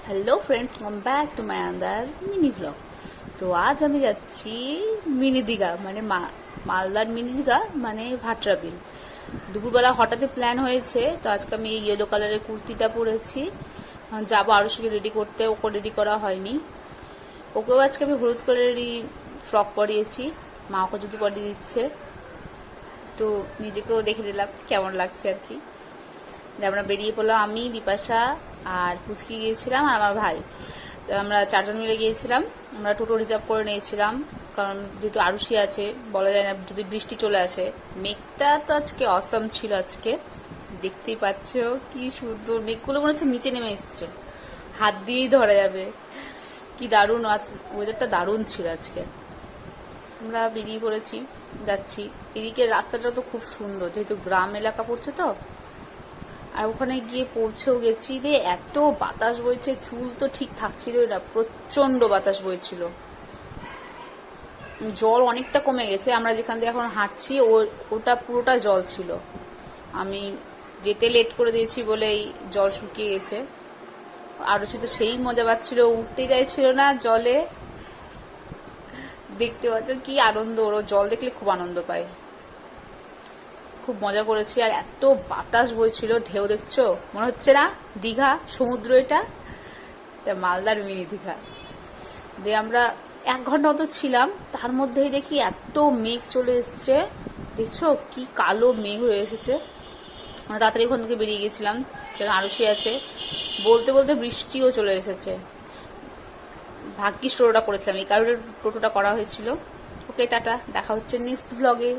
Hello friends, welcome back to my আন্দার mini blog. তো আজ আমি যাচ্ছি মিনি দীঘা, মানে মালদার মিনি দীঘা, মানে ভাটরা বিল। দুপুরবেলা হঠাৎই প্ল্যান হয়েছে, তো আজকে আমি এই ইয়েলো কালারের কুর্তিটা পরেছি। যাবো আরুষিকে রেডি করতে, ওকে রেডি করা হয়নি। ওকেও আজকে আমি হলুদ কালারেরই ফ্রক পরিয়েছি, মা ওকে জুতো পরিয়ে দিচ্ছে। তো নিজেকেও দেখে দিলাম কেমন লাগছে আর কি। আমরা বেরিয়ে পড়লাম, আমি, বিপাশা আর পুচকি গিয়েছিলাম আর আমার ভাই। আমরা চারজন মিলে গিয়েছিলাম। আমরা টোটো রিজার্ভ করে নিয়েছিলাম, কারণ যেহেতু আরুষি আছে, বলা যায় না যদি বৃষ্টি চলে আসে। মেঘটা তো আজকে অসাম ছিল, আজকে দেখতেই পাচ্ছ কি সুন্দর মেঘগুলো, মনে হচ্ছে নিচে নেমে এসছে, হাত দিয়েই ধরা যাবে। কি দারুণ ওয়েদারটা, দারুণ ছিল আজকে। আমরা বেরিয়ে পড়েছি, যাচ্ছি। এদিকে রাস্তাটা তো খুব সুন্দর, যেহেতু গ্রাম এলাকা পড়ছে তো। আর ওখানে গিয়ে পৌঁছেও গেছি রে, এত বাতাস বইছে, চুল তো ঠিক থাকছিলই না, প্রচন্ড বাতাস বইছিল। জল অনেকটা কমে গেছে, আমরা যেখান দিয়ে এখন হাঁটছি ওটা পুরোটা জল ছিল। আমি যেতে লেট করে দিয়েছি বলেই জল শুকিয়ে গেছে। আরো শুধু সেই মজা পাচ্ছিল, উঠতে চাইছিল না জলে। দেখতে পাচ্ছ কি আনন্দ, ওর জল দেখলে খুব আনন্দ পায়। খুব মজা করেছি। আর এত বাতাস বইছিল, ঢেউ দেখছো, মনে হচ্ছে না দীঘা সমুদ্র, এটা মালদার মিনি দীঘা। দিয়ে আমরা 1 ঘন্টা মতো ছিলাম, তার মধ্যেই দেখি এত মেঘ চলে এসছে। দেখছো কি কালো মেঘ হয়ে এসেছে। আমরা তাড়াতাড়ি ওখান থেকে বেরিয়ে গেছিলাম, যেন আরুষি আছে। বলতে বলতে বৃষ্টিও চলে এসেছে। ভাগ্যিস টোটোটা করেছিলাম, এই কারণে টোটোটা করা হয়েছিল। ওকে, টাটা, দেখা হচ্ছে নেক্সট ব্লগে।